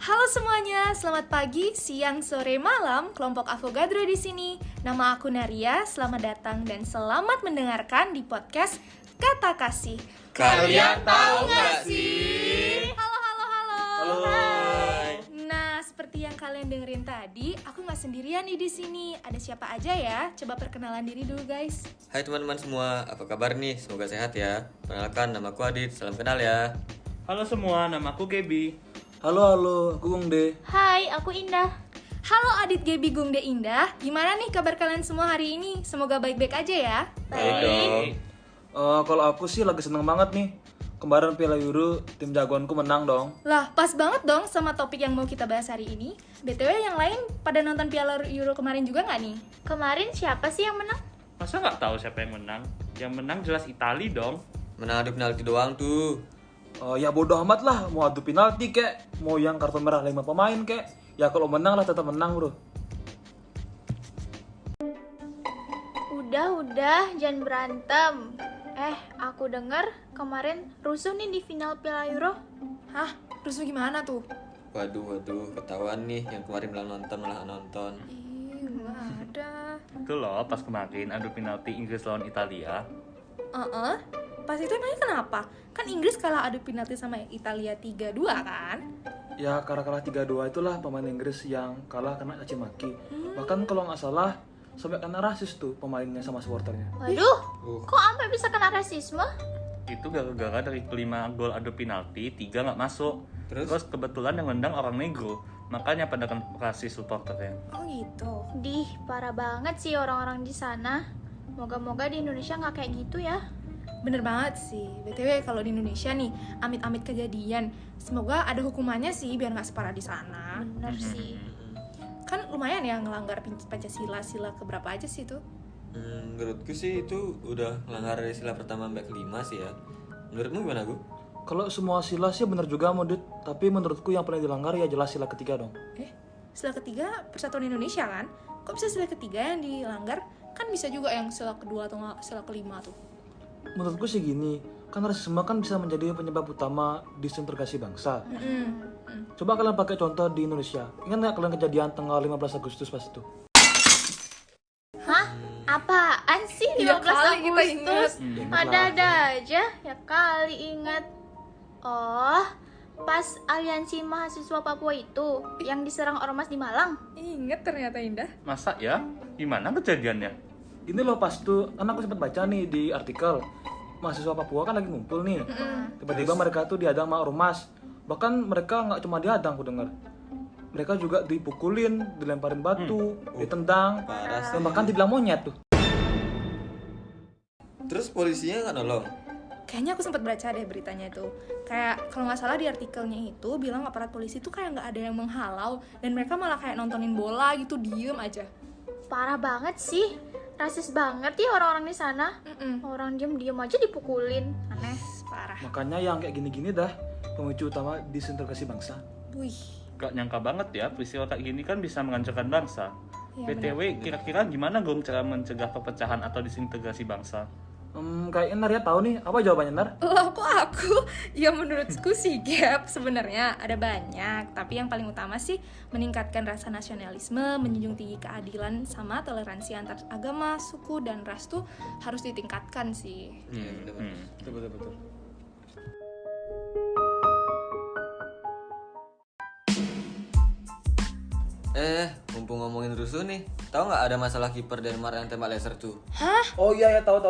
Halo semuanya, selamat pagi, siang, sore, malam. Kelompok Avogadro di sini. Nama aku Naria. Selamat datang dan selamat mendengarkan di podcast Kata Kasih. Kalian tahu nggak sih? Halo. Halo. Hai. Nah, seperti yang kalian dengerin tadi, aku nggak sendirian nih di sini. Ada siapa aja ya? Coba perkenalan diri dulu, guys. Hai teman-teman semua, apa kabar nih? Semoga sehat ya. Perkenalkan, nama aku Adit, salam kenal ya. Halo semua, nama aku Gebi. Halo, aku Gungde. Hai, aku Indah. Halo Adit, Gebi, Gungde, Indah. Gimana nih kabar kalian semua hari ini? Semoga baik-baik aja ya. Baik dong. Kalau aku sih lagi seneng banget nih. Kemarin Piala Euro, tim jagoanku menang dong. Lah, pas banget dong sama topik yang mau kita bahas hari ini. BTW yang lain pada nonton Piala Euro kemarin juga nggak nih? Kemarin siapa sih yang menang? Masa nggak tahu siapa yang menang? Yang menang jelas Itali dong. Menang adu penalti doang tuh. Ya bodoh amat lah, mau adu penalti kek, mau yang kartu merah 5 pemain kek. Ya kalau menang lah tetap menang bro. Udah, jangan berantem. Aku dengar kemarin rusuh nih di final Piala Euro. Hah? Rusuh gimana tuh? Waduh, ketahuan nih yang kemarin malah nonton. Ih, nggak ada. Itu loh pas kemarin adu penalti Inggris lawan Italia. Pas itu emangnya kenapa? Kan Inggris kalah adu penalti sama Italia 3-2 kan? Ya kalah 3-2 itulah pemain Inggris yang kalah kena caci maki. Bahkan kalau nggak salah sampai kena rasis tuh pemainnya sama supporternya. Waduh, kok sampai bisa kena rasisme? Itu gara-gara dari 5 gol adu penalti, 3 nggak masuk. Terus? Kebetulan yang nendang orang negro. Makanya pada kena rasis supporternya. Oh gitu. Dih, parah banget sih orang-orang di sana. Moga-moga di Indonesia nggak kayak gitu ya. Bener banget sih. BTW kalau di Indonesia nih, amit-amit kejadian. Semoga ada hukumannya sih biar nggak separah di sana. Bener sih. Kan lumayan ya ngelanggar Pancasila, sila keberapa aja sih itu? Menurutku sih itu udah melanggar dari sila pertama sampai kelima sih ya. Menurutmu gimana, Gu? Kalau semua sila sih bener juga Modit, tapi menurutku yang paling dilanggar ya jelas sila ketiga dong. Sila ketiga Persatuan Indonesia kan? Kok bisa sila ketiga yang dilanggar? Kan bisa juga yang sila kedua atau nggak sila kelima tuh. Menurutku sih gini, kan rasisme kan bisa menjadi penyebab utama disintegrasi bangsa. Coba kalian pakai contoh di Indonesia. Ingat nggak kalian kejadian tanggal 15 Agustus pas itu? Hah? Apaan sih 15 Ya kali kita Agustus? ingat. Ada aja, ya kali ingat. Oh, pas aliansi mahasiswa Papua itu yang diserang ormas di Malang. Ingat ternyata Indah. Masa ya? Gimana kejadiannya? Ini loh pas tuh, kan aku sempat baca nih di artikel. Mahasiswa Papua kan lagi ngumpul nih. Tiba-tiba mereka tuh dihadang sama ormas. Bahkan mereka nggak cuma dihadang, aku dengar. Mereka juga dipukulin, dilemparin batu, ditendang, Parah dan bahkan dibilang monyet tuh. Terus polisinya nggak nolong? Kayaknya aku sempat baca deh beritanya itu. Kayak kalau nggak salah di artikelnya itu bilang aparat polisi tuh kayak nggak ada yang menghalau dan mereka malah kayak nontonin bola gitu, diem aja. Parah banget sih. Rasis banget ya orang-orang di sana. Orang diem aja dipukulin. Aneh. Parah. Makanya yang kayak gini-gini dah pemicu utama disintegrasi bangsa. Wih. Gak nyangka banget ya, peristiwa kayak gini kan bisa menghancurkan bangsa. Ya, BTW, kira-kira gimana Gong cara mencegah perpecahan atau disintegrasi bangsa? Kayaknya Nar ya tahu nih, apa jawabannya Nar? Loh, kok aku? Ya menurutku sih Gap, sebenarnya ada banyak. Tapi yang paling utama sih meningkatkan rasa nasionalisme, menjunjung tinggi keadilan sama toleransi antar agama, suku, dan ras tuh harus ditingkatkan sih. Iya, bener. Betul. Mumpung ngomongin rusuh nih, tahu nggak ada masalah kiper Denmark yang tembak laser tuh? Oh iya tahu.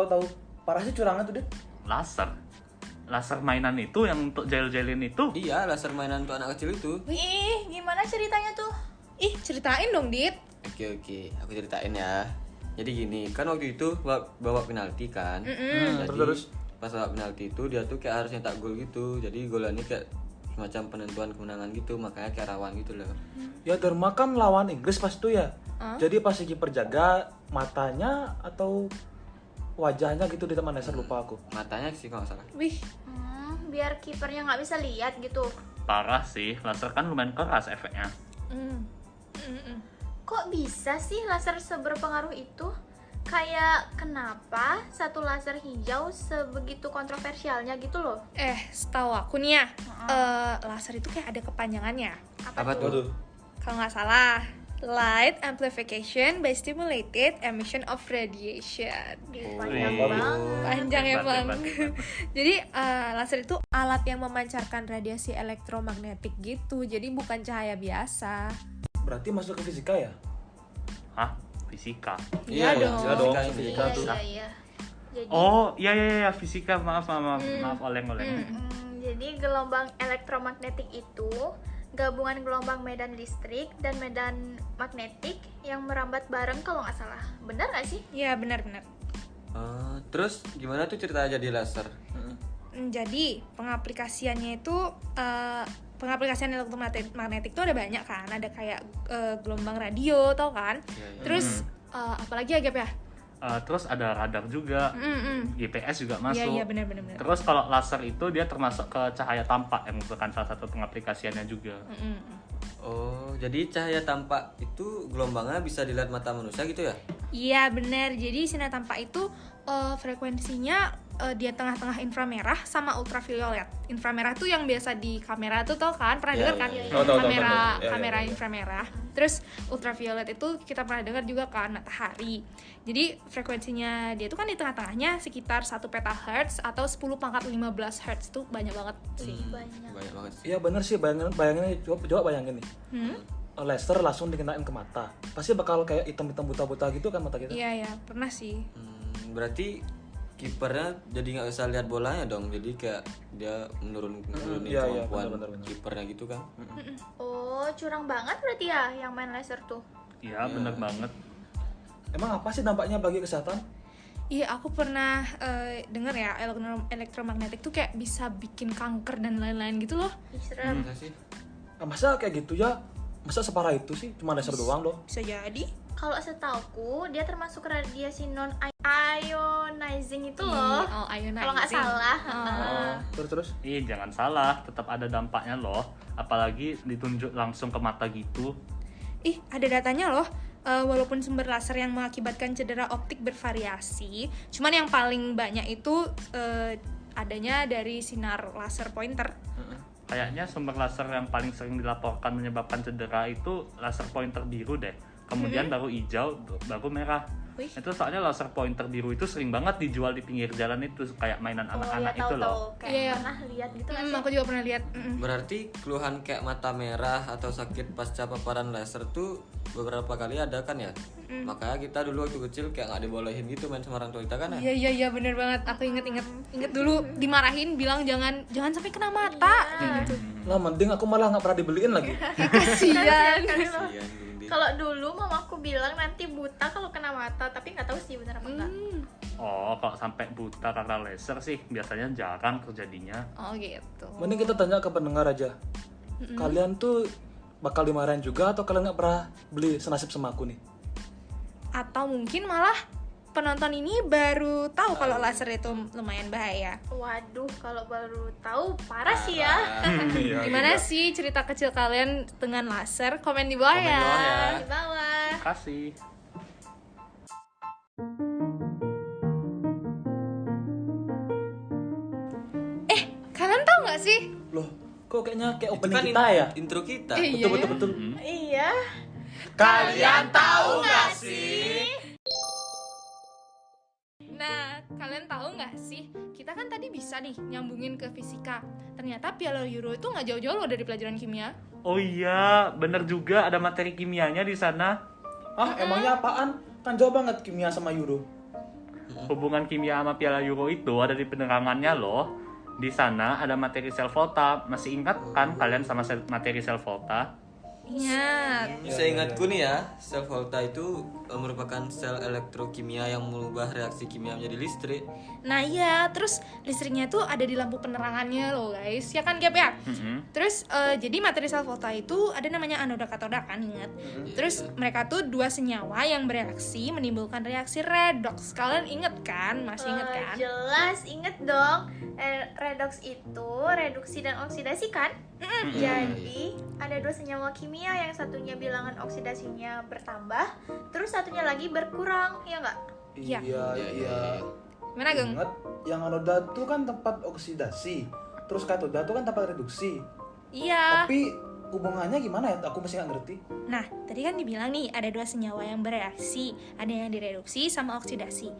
Parah sih curangan tuh deh. Laser mainan itu yang untuk jail-jailin itu. Iya, laser mainan untuk anak kecil itu. Ih, gimana ceritanya tuh? Ih, ceritain dong, Dit. Oke, aku ceritain ya. Jadi gini, kan waktu itu bawa penalti kan. Jadi Terus? pas bawa penalti itu dia tuh kayak harus nyetak gol gitu. Jadi golannya kayak semacam penentuan kemenangan gitu, makanya kayak rawan gitu loh. Ya Denmark kan lawan Inggris pas itu ya. Jadi pas si kiper jaga matanya atau wajahnya gitu di teman laser, lupa aku. Matanya sih kalau nggak salah. Wih, Biar kipernya nggak bisa lihat gitu. Parah sih, laser kan lumayan keras efeknya. Kok bisa sih laser seberpengaruh itu? Kayak kenapa satu laser hijau sebegitu kontroversialnya gitu loh? setahu aku nih ya, laser itu kayak ada kepanjangannya. Apa tuh? Waduh. Kalau nggak salah, light amplification by stimulated emission of radiation. Panjang Oh. banget. Panjang Hebat, emang. hebat, hebat. Jadi laser itu alat yang memancarkan radiasi elektromagnetik gitu. Jadi bukan cahaya biasa. Berarti masuk ke fisika ya? Hah? Fisika. Iya dong. Iya dong, Fisika ini. fisika tuh. Iya. Jadi, Oh, iya fisika. Maaf oleng. jadi gelombang elektromagnetik itu gabungan gelombang medan listrik dan medan magnetik yang merambat bareng kalau nggak salah. Benar nggak sih? Iya benar-benar. Terus gimana tuh cerita jadi laser? Jadi pengaplikasiannya itu pengaplikasian elektromagnetik itu ada banyak kan. Ada kayak gelombang radio, tau kan? Iya. Terus apalagi ya Gap ya? Terus ada radar juga, GPS juga masuk. Iya benar. Terus kalau laser itu dia termasuk ke cahaya tampak yang merupakan salah satu pengaplikasiannya juga. Oh, jadi cahaya tampak itu gelombangnya bisa dilihat mata manusia gitu ya? Iya benar. Jadi sinar tampak itu frekuensinya dia tengah-tengah inframerah sama ultraviolet. Inframerah tuh yang biasa di kamera tuh tau kan? Pernah Iya, dengar kan? iya, iya. Tahu. Iya, Kamera iya. inframerah. Terus ultraviolet itu kita pernah dengar juga kan matahari. Jadi frekuensinya dia tuh kan di tengah-tengahnya sekitar 1 petahertz atau 10 pangkat 15 hertz tuh banyak banget sih. Banyak. Banyak banget sih. Iya bener sih, bayangin coba bayangin nih. Laser langsung dikenain ke mata. Pasti bakal kayak hitam-hitam buta-buta gitu kan mata kita. Iya pernah sih. Berarti kipernya jadi nggak bisa lihat bolanya dong. Jadi kayak dia menurunin iya, kemampuan benar. kipernya gitu kan. Oh, curang banget berarti ya yang main laser tuh. Iya, bener banget. Emang apa sih dampaknya bagi kesehatan? Iya, aku pernah denger ya elektromagnetik tuh kayak bisa bikin kanker dan lain-lain gitu loh. Ih, serem. Masa sih? Masa kayak gitu ya? Masa separah itu sih? Cuma laser doang loh. Bisa jadi. Kalau setauku dia termasuk radiasi non ionizing itu loh. Ionizing. Kalau nggak salah. Terus? Jangan salah, tetap ada dampaknya loh. Apalagi ditunjuk langsung ke mata gitu. Ada datanya loh. Walaupun sumber laser yang mengakibatkan cedera optik bervariasi, cuman yang paling banyak itu adanya dari sinar laser pointer. Kayaknya sumber laser yang paling sering dilaporkan menyebabkan cedera itu laser pointer biru deh. Kemudian baru hijau, baru merah. Wih. Itu soalnya laser pointer biru itu sering banget dijual di pinggir jalan itu kayak mainan anak-anak itu loh. Kayak Iya. pernah lihat gitu nggak sih? Aku juga pernah lihat. Berarti keluhan kayak mata merah atau sakit pasca paparan laser tuh beberapa kali ada kan ya? Makanya kita dulu waktu kecil kayak nggak dibolehin gitu main sama orang tua kita kan ya? Iya bener banget. Aku inget dulu dimarahin bilang jangan sampai kena mata kayak gitu. Lah mending aku malah nggak pernah dibeliin lagi. Kasian. Kasian dulu dia. Kalau dulu mamaku bilang nanti buta kalau kena mata, tapi nggak tahu sih benar apa enggak. Oh, kalau sampai buta karena laser sih biasanya jarang terjadinya. Oh gitu. Mending kita tanya ke pendengar aja. Kalian tuh bakal dimarahin juga atau kalian nggak pernah beli senasib sama aku nih? Atau mungkin malah penonton ini baru tahu kalau laser itu lumayan bahaya. Waduh, kalau baru tahu parah sih ya. Gimana sih cerita kecil kalian dengan laser? Komen di bawah Komen ya. di bawah ya. Di bawah. Kasih. Kalian tahu nggak sih? Loh, kok kayaknya kayak Itu opening kan kita ya? intro kita. Iya. Betul. Iya. Kalian tahu nggak sih? Nah, kalian tahu nggak sih? Kita kan tadi bisa nih nyambungin ke fisika. Ternyata Piala Euro itu nggak jauh-jauh loh dari pelajaran kimia. Oh iya, bener juga ada materi kimianya di sana. Emangnya apaan? Kan jauh banget kimia sama Euro. Hubungan kimia sama Piala Euro itu ada di penerangannya loh. Di sana ada materi sel volta. Masih ingat kan kalian sama materi sel volta? Ingat. Saya ingatku nih ya, sel volta itu merupakan sel elektrokimia yang mengubah reaksi kimia menjadi listrik. Nah iya, terus listriknya tuh ada di lampu penerangannya loh guys. Ya kan Gap ya? Terus jadi materi sel volta itu ada namanya anoda katoda kan, ingat? Terus mereka tuh dua senyawa yang bereaksi menimbulkan reaksi redox. Kalian inget kan? Masih inget kan? Jelas inget dong. Redox itu reduksi dan oksidasi kan? Jadi ada dua senyawa kimia, yang satunya bilangan oksidasinya bertambah, terus satunya lagi berkurang, ya nggak? Iya. Iya. Gimana Geng? Ingat, yang anoda itu kan tempat oksidasi, terus katoda itu kan tempat reduksi. Iya. Tapi hubungannya gimana ya? Aku masih nggak ngerti. Nah, tadi kan dibilang nih ada dua senyawa yang bereaksi, ada yang direduksi sama oksidasi.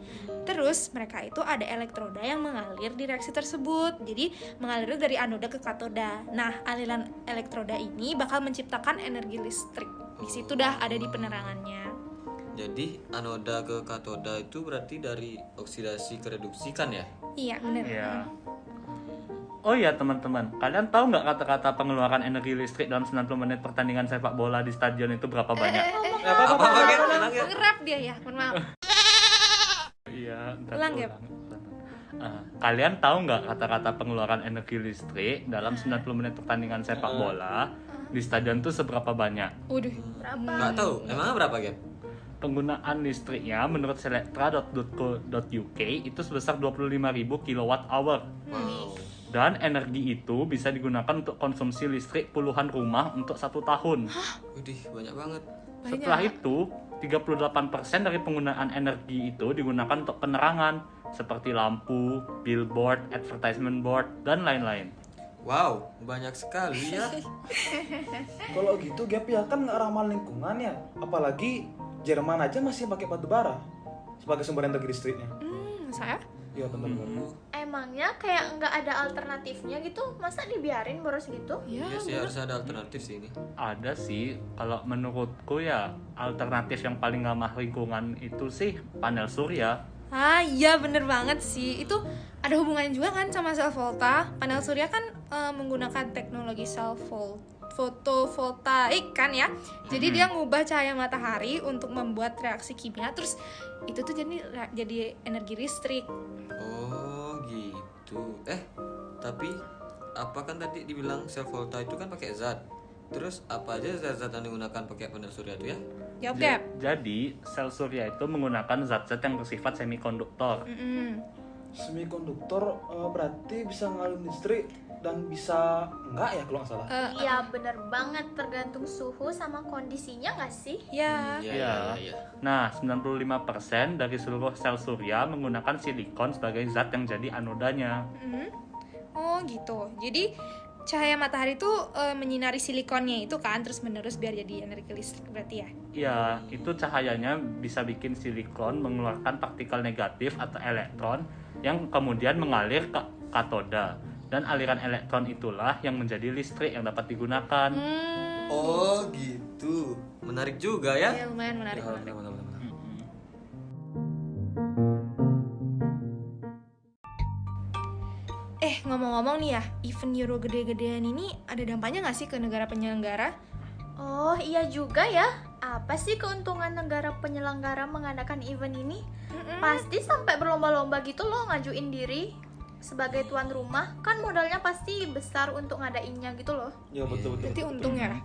Terus mereka itu ada elektroda yang mengalir di reaksi tersebut. Jadi mengalir dari anoda ke katoda. Nah, aliran elektroda ini bakal menciptakan energi listrik. Di situ dah ada di penerangannya. Jadi anoda ke katoda itu berarti dari oksidasi ke reduksi kan ya? Iya, bener. Iya. Oh iya teman-teman, kalian tahu nggak kata-kata pengeluaran energi listrik dalam 90 menit pertandingan sepak bola di stadion itu berapa banyak? Apa Gap? Tenang ya. Ngerap dia ya, mohon maaf. Iya, ntar Ulang, Gap. Kalian tahu nggak kata-kata pengeluaran energi listrik dalam 90 menit pertandingan sepak bola di stadion itu seberapa banyak? Waduh, Nggak tahu, emangnya berapa Gap? Penggunaan listriknya menurut selectra.co.uk itu sebesar 25.000 kWh. Wow. Dan energi itu bisa digunakan untuk konsumsi listrik puluhan rumah untuk 1 tahun. Widih, banyak banget. Setelah itu, 38% dari penggunaan energi itu digunakan untuk penerangan seperti lampu, billboard, advertisement board, dan lain-lain. Wow, banyak sekali ya. Kalau gitu Gap ya kan nggak ramah lingkungan ya. Apalagi Jerman aja masih pakai batu bara sebagai sumber energi listriknya. saya? Iya benar-benar. Emangnya kayak nggak ada alternatifnya gitu? Masa dibiarin boros gitu? Ya, Iya sih, harus ada alternatif sih ini. Ada sih, kalau menurutku ya alternatif yang paling ramah lingkungan itu sih panel surya. Ah iya bener banget sih. Itu ada hubungannya juga kan sama sel volta. Panel surya kan menggunakan teknologi fotovoltaik kan ya. Jadi dia ngubah cahaya matahari untuk membuat reaksi kimia. Terus itu tuh jadi energi listrik. Oh gitu. Tapi apa kan tadi dibilang sel volta itu kan pakai zat. Terus apa aja zat-zat yang digunakan pakai panel surya itu ya? Jawab Gap. Jadi, sel surya itu menggunakan zat-zat yang bersifat semikonduktor. Semikonduktor berarti bisa ngalirin listrik dan bisa enggak ya kalau nggak salah? Iya bener banget, tergantung suhu sama kondisinya nggak sih? Ya. Iya. Nah, 95% dari seluruh sel surya menggunakan silikon sebagai zat yang jadi anodanya. Oh gitu. Jadi cahaya matahari itu menyinari silikonnya itu kan terus menerus biar jadi energi listrik berarti ya. Ya, itu cahayanya bisa bikin silikon mengeluarkan partikel negatif atau elektron yang kemudian mengalir ke katoda. Dan aliran elektron itulah yang menjadi listrik yang dapat digunakan. Oh gitu. Menarik juga ya. Ya lumayan menarik. Benar. Ngomong-ngomong nih ya, event Euro gede-gedean ini ada dampaknya nggak sih ke negara penyelenggara? Oh iya juga ya. Apa sih keuntungan negara penyelenggara mengadakan event ini? Pasti sampai berlomba-lomba gitu loh ngajuin diri sebagai tuan rumah. Kan modalnya pasti besar untuk ngadainnya gitu loh. Ya betul. Berarti untung ya.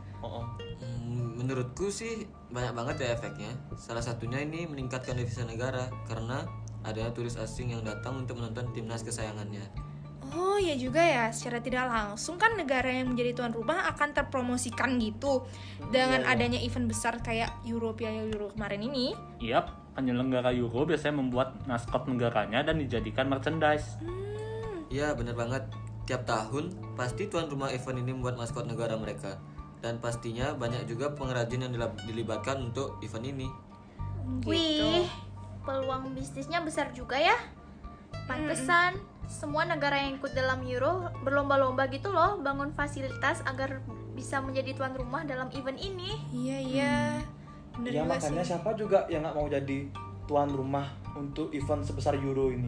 Menurutku sih banyak banget ya efeknya. Salah satunya ini meningkatkan devisa negara karena adanya turis asing yang datang untuk menonton timnas kesayangannya. Oh ya juga ya, secara tidak langsung kan negara yang menjadi tuan rumah akan terpromosikan gitu dengan adanya event besar kayak Euro kemarin ini. Yap, penyelenggara Euro biasanya membuat maskot negaranya dan dijadikan merchandise. Iya benar banget. Tiap tahun pasti tuan rumah event ini membuat maskot negara mereka. Dan pastinya banyak juga pengrajin yang dilibatkan untuk event ini. Wih, peluang bisnisnya besar juga ya. Pantesan semua negara yang ikut dalam Euro berlomba-lomba gitu loh bangun fasilitas agar bisa menjadi tuan rumah dalam event ini. Iya. Bener Ya juga makanya sih. siapa juga yang nggak mau jadi tuan rumah untuk event sebesar Euro ini.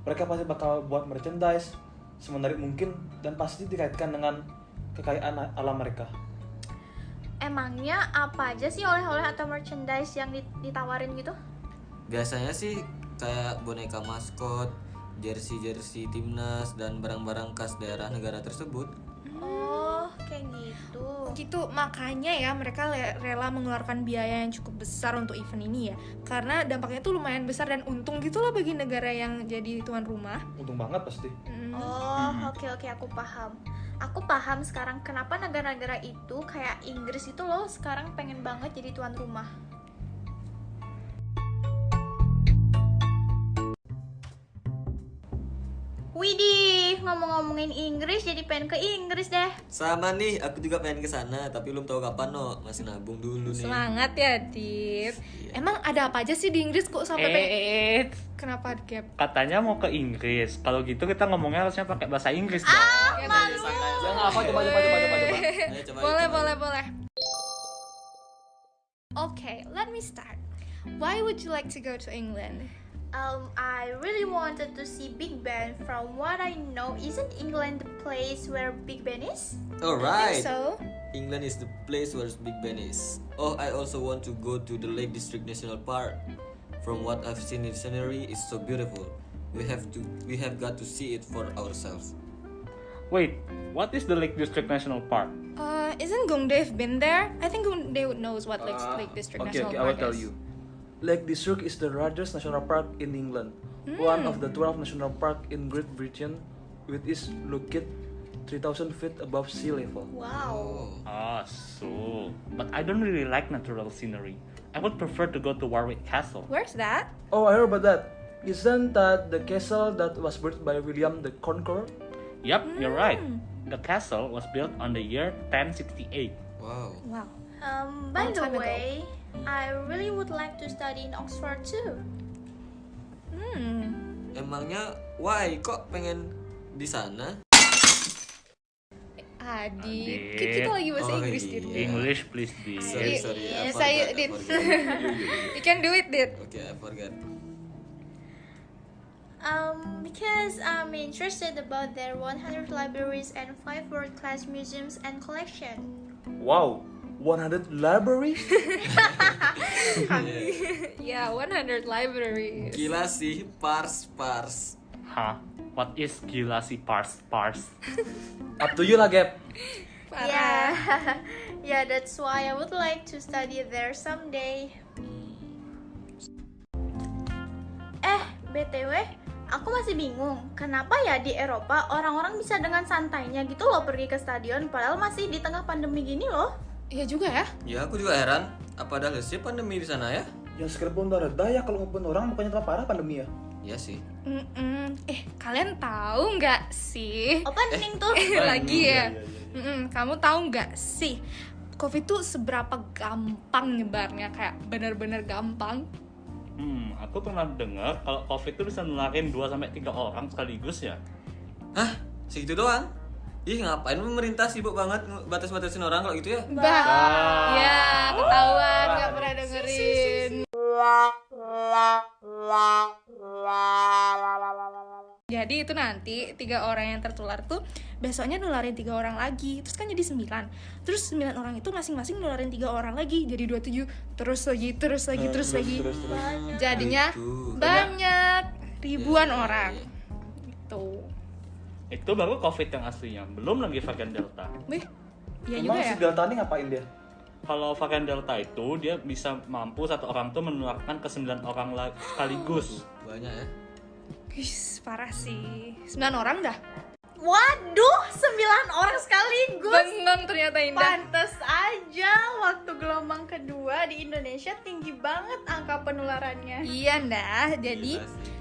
Mereka pasti bakal buat merchandise semenarik mungkin dan pasti dikaitkan dengan kekayaan alam mereka. Emangnya apa aja sih oleh-oleh atau merchandise yang ditawarin gitu? Biasanya sih kayak boneka maskot, jersey timnas dan barang-barang khas daerah negara tersebut. Oh, kayak gitu. Gitu, makanya ya mereka rela mengeluarkan biaya yang cukup besar untuk event ini ya. Karena dampaknya tuh lumayan besar dan untung gitu loh bagi negara yang jadi tuan rumah. Untung banget pasti. Oh, oke aku paham. Aku paham sekarang kenapa negara-negara itu kayak Inggris itu loh sekarang pengen banget jadi tuan rumah. Widih, ngomong-ngomongin Inggris jadi pengen ke Inggris deh. Sama nih, aku juga pengen ke sana, tapi belum tahu kapan no. Masih nabung dulu nih. Semangat ya, Dit. Iya. Emang ada apa aja sih di Inggris kok sampai pengen... Eh, Kenapa, Gap? katanya mau ke Inggris. Kalau gitu kita ngomongnya harusnya pakai bahasa Inggris dong. Jangan apa coba. Ayo, coba, Boleh. Okay, let me start. Why would you like to go to England? I really wanted to see Big Ben. From what I know, isn't England the place where Big Ben is? Alright. So, England is the place where Big Ben is. Oh, I also want to go to the Lake District National Park. From what I've seen, the scenery is so beautiful. We have got to see it for ourselves. Wait, what is the Lake District National Park? isn't Gungdev been there? I think Gungdev knows what Lake District Okay, National I Park will tell is. you. Lake District is the largest national park in England, one of the 12 national parks in Great Britain, which is located 3,000 feet above sea level. Wow. Ah, so. But I don't really like natural scenery. I would prefer to go to Warwick Castle. Where's that? Oh, I heard about that. Isn't that the castle that was built by William the Conqueror? Yep, you're right. The castle was built on the year 1068. Wow. Wow. By Long the time ago. way, I really would like to study in Oxford too. Emangnya why kok pengen di sana? Adik, Adik. kita lagi bahasa Oh, Inggris, iya. Dit. English, please, Di. Sorry. I Saya, forgot, I Dit. forgot. You can do it, Dit. Okay, I forgot. Because I'm interested about their 100 libraries and 5 world-class museums and collection. Wow, 100 libraries? Yeah, 100 libraries. Gila sih, pars. Hah? What is gila si pars? Up to you lah, Gap. Yeah, yeah, that's why I would like to study there someday. BTW, aku masih bingung, kenapa ya di Eropa orang-orang bisa dengan santainya gitu loh pergi ke stadion padahal masih di tengah pandemi gini loh. Iya juga ya. Ya aku juga heran, apa ada sih pandemi di sana ya? Yang sekalipun udah reda ya kalau ngumpulin orang bukannya tambah parah pandemi ya? Iya sih. Kalian tahu nggak sih? Opening tuh. Lagi ya. Kamu tahu nggak sih? COVID tuh seberapa gampang nyebarnya, kayak bener-bener gampang. Aku pernah dengar kalau COVID itu bisa nularin 2-3 orang sekaligus ya. Hah? Segitu doang? Ih, ngapain pemerintah sibuk banget batas-batasin orang kalau gitu ya? Ya, ketahuan nggak pernah dengerin. Jadi itu nanti 3 orang yang tertular tuh besoknya nularin 3 orang lagi. Terus kan jadi 9. Terus 9 orang itu masing-masing nularin 3 orang lagi. Jadi 27. Terus lagi. Jadinya Gitu. banyak ribuan orang. Gitu. Itu baru COVID yang aslinya, belum lagi varian Delta. Wih, iya Emang juga ya. si Delta ini ngapain dia? Kalau varian Delta itu dia bisa mampu satu orang tuh menularkan ke 9 orang sekaligus. Banyak ya. Wih, parah sih. 9 orang dah. Waduh, 9 orang sekaligus. Bengong ternyata Indah. Pantes aja waktu gelombang kedua di Indonesia tinggi banget angka penularannya. Iya ndah. Jadi Gila sih.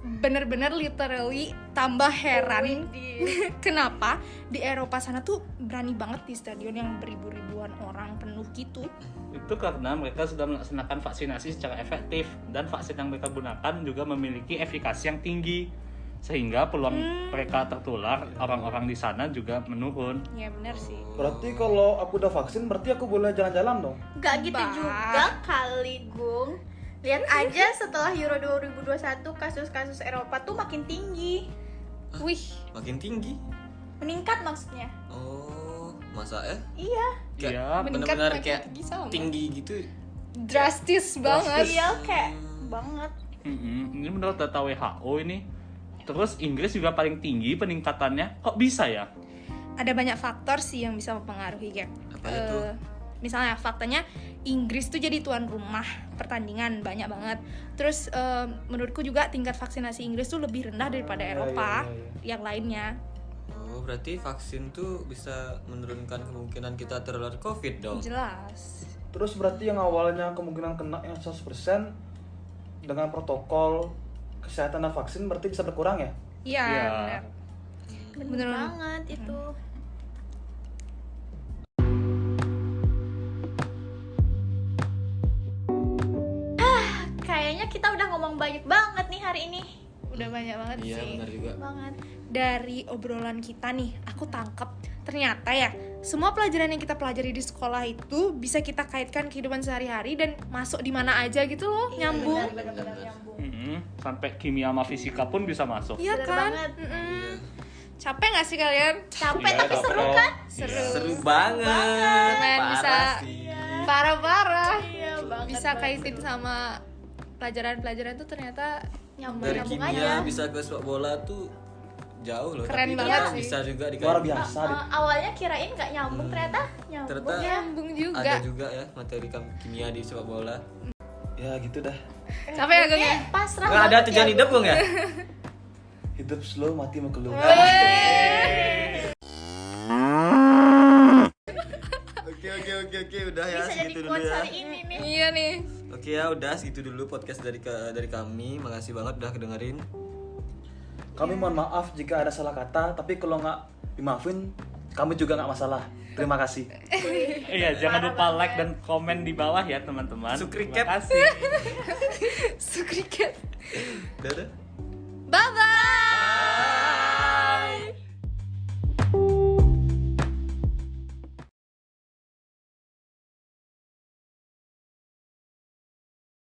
bener-bener literally tambah heran Widih. kenapa di Eropa sana tuh berani banget di stadion yang beribu-ribuan orang penuh gitu. Itu karena mereka sudah melaksanakan vaksinasi secara efektif dan vaksin yang mereka gunakan juga memiliki efikasi yang tinggi sehingga peluang mereka tertular orang-orang di sana juga menurun. Ya bener sih. Berarti kalau aku udah vaksin berarti aku boleh jalan-jalan dong? Gak gitu Bah. juga kali, Gung. Lihat aja setelah Euro 2021 kasus-kasus Eropa tuh makin tinggi. Wih, Makin tinggi. Meningkat maksudnya. Oh, masa ya? Iya. Kayak Iya, meningkat benar-benar makin kayak tinggi sama. tinggi gitu. drastis banget. Iya kayak banget. Ini menurut data WHO ini. Terus Inggris juga paling tinggi peningkatannya. Kok bisa ya? Ada banyak faktor sih yang bisa mempengaruhi, Gap. Apa itu? Misalnya faktanya Inggris tuh jadi tuan rumah pertandingan banyak banget. Terus menurutku juga tingkat vaksinasi Inggris tuh lebih rendah daripada Eropa yang lainnya. Oh, berarti vaksin tuh bisa menurunkan kemungkinan kita tertular COVID dong. Jelas. Terus berarti yang awalnya kemungkinan kena yang 100% dengan protokol kesehatan dan vaksin berarti bisa berkurang ya? Iya, Iya. benar. Bener Bener. banget itu. Kayaknya kita udah ngomong banyak banget nih hari ini. Udah banyak banget Iya sih. benar juga. Banget. Dari obrolan kita nih, aku tangkap ternyata ya semua pelajaran yang kita pelajari di sekolah itu bisa kita kaitkan kehidupan sehari-hari dan masuk di mana aja gitu loh, nyambung. Bener-bener nyambung. Sampai kimia sama fisika pun bisa masuk. Iya Bener kan? banget. Capek gak sih kalian? Capek Iya, tapi seru capek. kan? Seru banget. Men, Parah bisa- sih. Parah-parah. Iya banget. Bisa kaitin sama pelajaran-pelajaran tuh ternyata Nyambung, Dari nyambung kimia aja. bisa ke sepak bola tuh jauh loh. Keren tapi banget ternyata sih. bisa juga Luar dikaitkan. biasa deh. Awalnya kirain nggak nyambung, ternyata nyambung Ternyata ya. nyambung juga. Ada juga ya materi kimia di sepak bola. Ya gitu dah. Capek ya, Gong ya? Pasrah Nggak ada banget tujuan ya. hidup kok nggak? Hidup slow, mati mau keluar. Oke, udah ya Bisa jadi segitu dulu quotes ya. hari ini nih. Iya nih. Oke ya udah segitu dulu podcast dari kami. Makasih banget udah kedengerin. Kami mohon maaf jika ada salah kata, tapi kalau nggak dimaafin, kami juga nggak masalah. Terima kasih. Iya, jangan lupa like dan komen di bawah ya teman-teman. Sukri Terima cap. kasih. Sukriket. Dadah. Bye-bye.